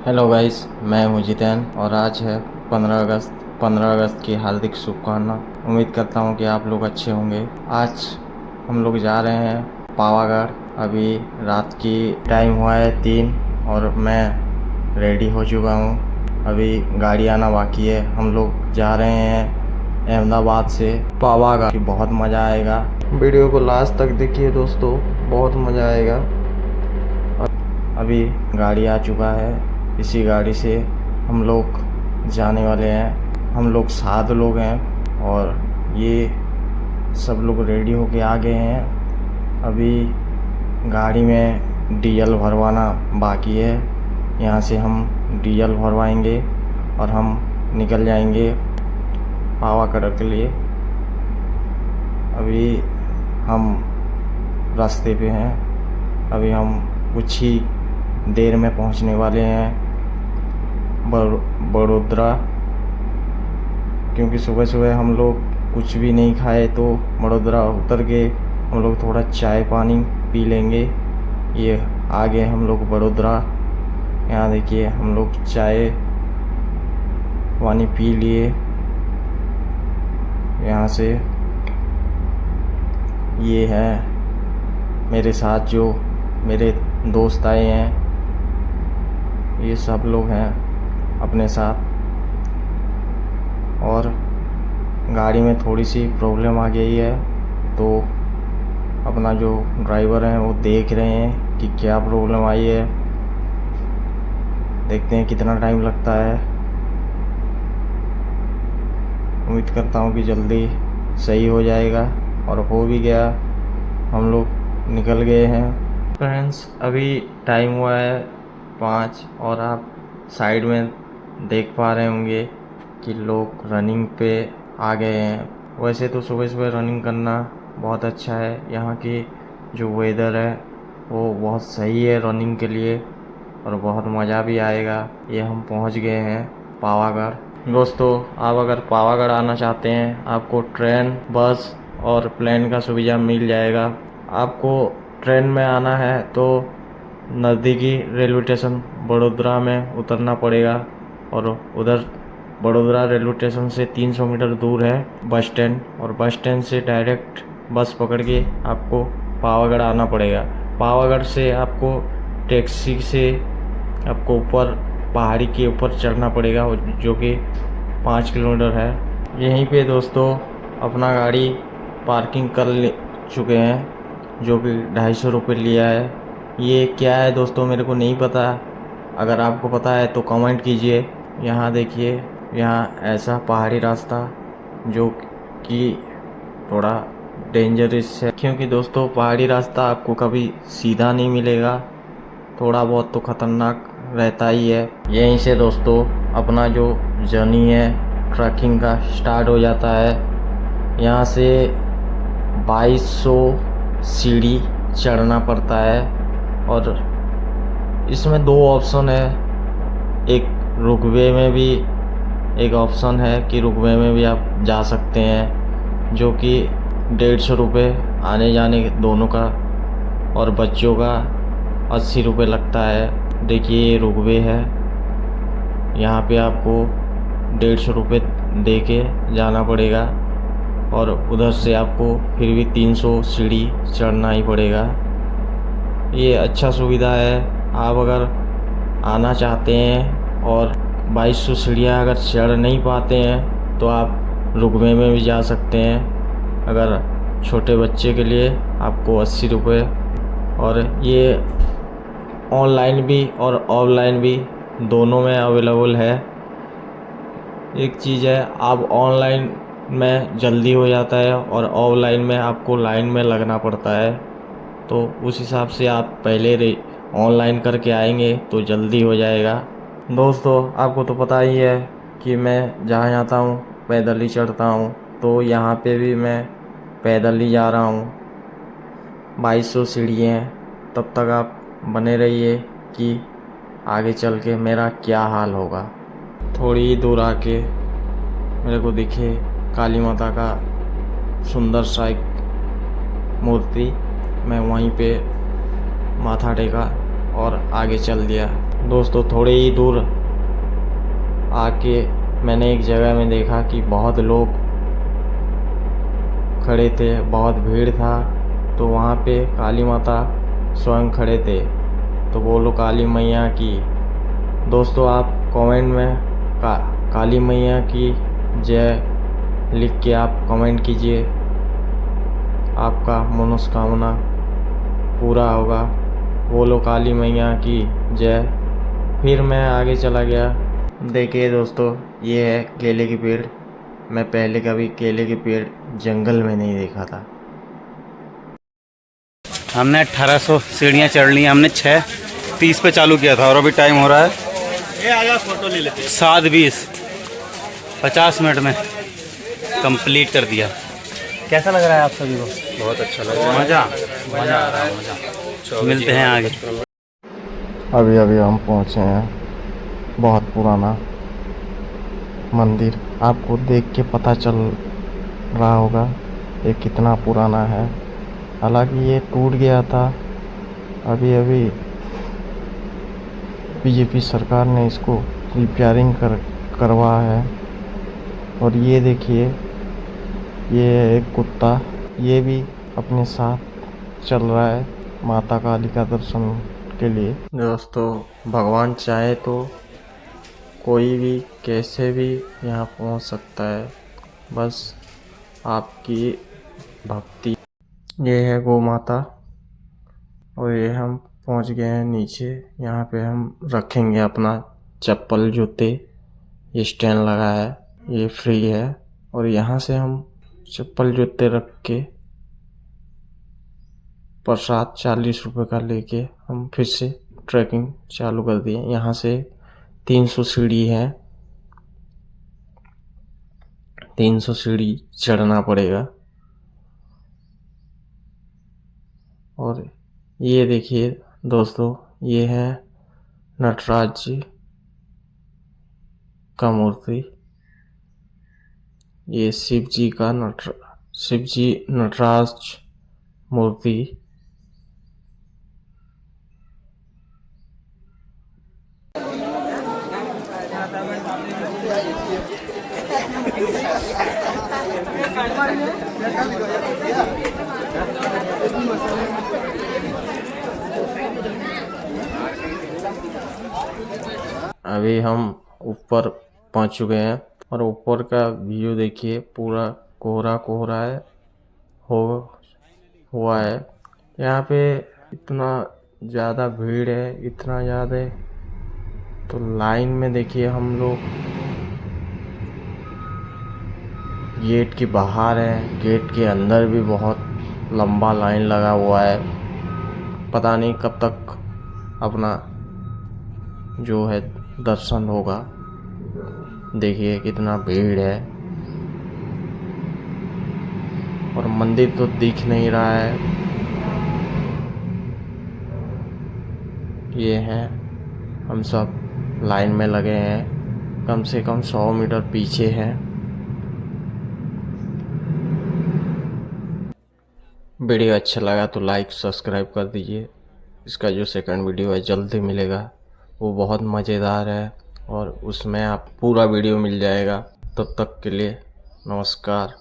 Hello guys, मैं हूं जितेन और आज है 15 अगस्त की हार्दिक शुभकामनाएं। उम्मीद करता हूं कि आप लोग अच्छे होंगे। आज हम लोग जा रहे हैं पावागढ़। अभी रात की टाइम हुआ है 3 और मैं रेडी हो चुका हूं। अभी गाड़ी आना बाकी है। हम लोग जा रहे हैं अहमदाबाद से पावागढ़। बहुत मज़ा आएगा। वीडियो को लास्ट तक देखिए दोस्तों, बहुत मज़ा आएगा। अभी गाड़ी आ चुका है। इसी गाड़ी से हम लोग जाने वाले हैं। हम लोग 7 लोग हैं और ये सब लोग रेडी होके आ गए हैं। अभी गाड़ी में डीजल भरवाना बाकी है। यहाँ से हम डीजल भरवाएंगे और हम निकल जाएंगे पावागढ़ के लिए। अभी हम रास्ते पे हैं। अभी हम कुछ ही देर में पहुंचने वाले हैं बड़ोदरा, क्योंकि सुबह सुबह हम लोग कुछ भी नहीं खाए तो बड़ोदरा उतर के हम लोग थोड़ा चाय पानी पी लेंगे। ये आगे हम लोग बड़ोदरा। यहाँ देखिए हम लोग चाय पानी पी लिए। यहाँ से ये है मेरे साथ जो मेरे दोस्त आए हैं, ये सब लोग हैं अपने साथ। और गाड़ी में थोड़ी सी प्रॉब्लम आ गई है तो अपना जो ड्राइवर हैं वो देख रहे हैं कि क्या प्रॉब्लम आई है। देखते हैं कितना टाइम लगता है। उम्मीद करता हूँ कि जल्दी सही हो जाएगा और हो भी गया। हम लोग निकल गए हैं। फ्रेंड्स, अभी टाइम हुआ है 5 और आप साइड में देख पा रहे होंगे कि लोग रनिंग पे आ गए हैं। वैसे तो सुबह सुबह रनिंग करना बहुत अच्छा है। यहाँ की जो वेदर है वो बहुत सही है रनिंग के लिए और बहुत मज़ा भी आएगा। ये हम पहुँच गए हैं पावागढ़। दोस्तों, आप अगर पावागढ़ आना चाहते हैं, आपको ट्रेन, बस और प्लेन का सुविधा मिल जाएगा। आपको ट्रेन में आना है तो नज़दीकी रेलवे स्टेशन बड़ोदरा में उतरना पड़ेगा और उधर बड़ोदरा रेलवे स्टेशन से 300 मीटर दूर है बस स्टैंड, और बस स्टैंड से डायरेक्ट बस पकड़ के आपको पावागढ़ आना पड़ेगा। पावागढ़ से आपको टैक्सी से आपको ऊपर पहाड़ी के ऊपर चढ़ना पड़ेगा, जो कि 5 किलोमीटर है। यहीं पे दोस्तों अपना गाड़ी पार्किंग कर ले चुके हैं, जो कि 250 रुपये लिया है। ये क्या है दोस्तों मेरे को नहीं पता। अगर आपको पता है तो कमेंट कीजिए। यहाँ देखिए, यहाँ ऐसा पहाड़ी रास्ता जो कि थोड़ा डेंजरस है, क्योंकि दोस्तों पहाड़ी रास्ता आपको कभी सीधा नहीं मिलेगा, थोड़ा बहुत तो ख़तरनाक रहता ही है। यहीं से दोस्तों अपना जो जर्नी है ट्रैकिंग का स्टार्ट हो जाता है। यहाँ से 2200 सीढ़ी चढ़ना पड़ता है और इसमें 2 ऑप्शन है। एक रुकवे में भी एक ऑप्शन है कि रुकवे में भी आप जा सकते हैं, जो कि 150 रुपये आने जाने दोनों का, और बच्चों का 80 रुपये लगता है। देखिए ये रुकवे है। यहाँ पे आपको 150 रुपये दे के जाना पड़ेगा और उधर से आपको फिर भी 300 सीढ़ी चढ़ना ही पड़ेगा। ये अच्छा सुविधा है। आप अगर आना चाहते हैं और 2200 सीढ़ियाँ अगर चढ़ नहीं पाते हैं तो आप रुकवे में भी जा सकते हैं। अगर छोटे बच्चे के लिए आपको 80 रुपये, और ये ऑनलाइन भी और ऑफलाइन भी दोनों में अवेलेबल है। एक चीज़ है, आप ऑनलाइन में जल्दी हो जाता है और ऑफलाइन में आपको लाइन में लगना पड़ता है। तो उस हिसाब से आप पहले ऑनलाइन करके आएंगे तो जल्दी हो जाएगा। दोस्तों आपको तो पता ही है कि मैं जहाँ जाता हूँ पैदल ही चढ़ता हूँ, तो यहाँ पे भी मैं पैदल ही जा रहा हूँ। 2200 सीढ़ी हैं। तब तक आप बने रहिए कि आगे चल के मेरा क्या हाल होगा। थोड़ी ही दूर आके मेरे को दिखे काली माता का सुंदर सा एक मूर्ति। मैं वहीं पे माथा टेका और आगे चल दिया। दोस्तों थोड़े ही दूर आके मैंने एक जगह में देखा कि बहुत लोग खड़े थे, बहुत भीड़ था। तो वहाँ पे काली माता स्वयं खड़े थे। तो बोलो काली मैया की। दोस्तों आप कमेंट में काली मैया की जय लिख के आप कमेंट कीजिए, आपका मनोकामना पूरा होगा। बोलो काली मैया की जय। फिर मैं आगे चला गया। देखिए दोस्तों, ये है केले के पेड़। मैं पहले कभी केले के पेड़ जंगल में नहीं देखा था। हमने 1800 सीढ़ियाँ चढ़ ली। हमने 6:30 पे चालू किया था और अभी टाइम हो रहा है फोटो ले लेते 7:20। 50 मिनट में कंप्लीट कर दिया। कैसा लग रहा है आप सभी को? बहुत अच्छा लगा। मज़ा आ रहा है, मज़ा। मिलते हैं आगे। अभी अभी हम पहुँचे हैं। बहुत पुराना मंदिर, आपको देख के पता चल रहा होगा ये कितना पुराना है। हालांकि ये टूट गया था, अभी अभी बीजेपी सरकार ने इसको रिपेयरिंग करवा है। और ये देखिए, ये एक कुत्ता, ये भी अपने साथ चल रहा है माता काली का दर्शन के लिए। दोस्तों भगवान चाहे तो कोई भी कैसे भी यहाँ पहुँच सकता है, बस आपकी भक्ति। ये है गौ माता और ये हम पहुँच गए हैं नीचे। यहाँ पे हम रखेंगे अपना चप्पल जूते। ये स्टैंड लगा है, ये फ्री है। और यहाँ से हम चप्पल जूते रख के प्रसाद 40 रुपये का लेके हम फिर से ट्रैकिंग चालू कर दिए। यहाँ से 300 सीढ़ी है, 300 सीढ़ी चढ़ना पड़ेगा। और ये देखिए दोस्तों, ये है नटराज जी का मूर्ति। ये शिव जी नटराज मूर्ति। अभी हम ऊपर पहुंच चुके हैं और ऊपर का व्यू देखिए, पूरा कोहरा कोहरा है हुआ है। यहाँ पे इतना ज़्यादा भीड़ है, इतना ज़्यादा। तो लाइन में देखिए, हम लोग गेट के बाहर है, गेट के अंदर भी बहुत लंबा लाइन लगा हुआ है। पता नहीं कब तक अपना जो है दर्शन होगा। देखिए कितना भीड़ है और मंदिर तो दिख नहीं रहा है। ये है, हम सब लाइन में लगे हैं, कम से कम 100 मीटर पीछे हैं। वीडियो अच्छा लगा तो लाइक सब्सक्राइब कर दीजिए। इसका जो सेकंड वीडियो है जल्दी मिलेगा, वो बहुत मज़ेदार है और उसमें आप पूरा वीडियो मिल जाएगा। तब तक के लिए नमस्कार।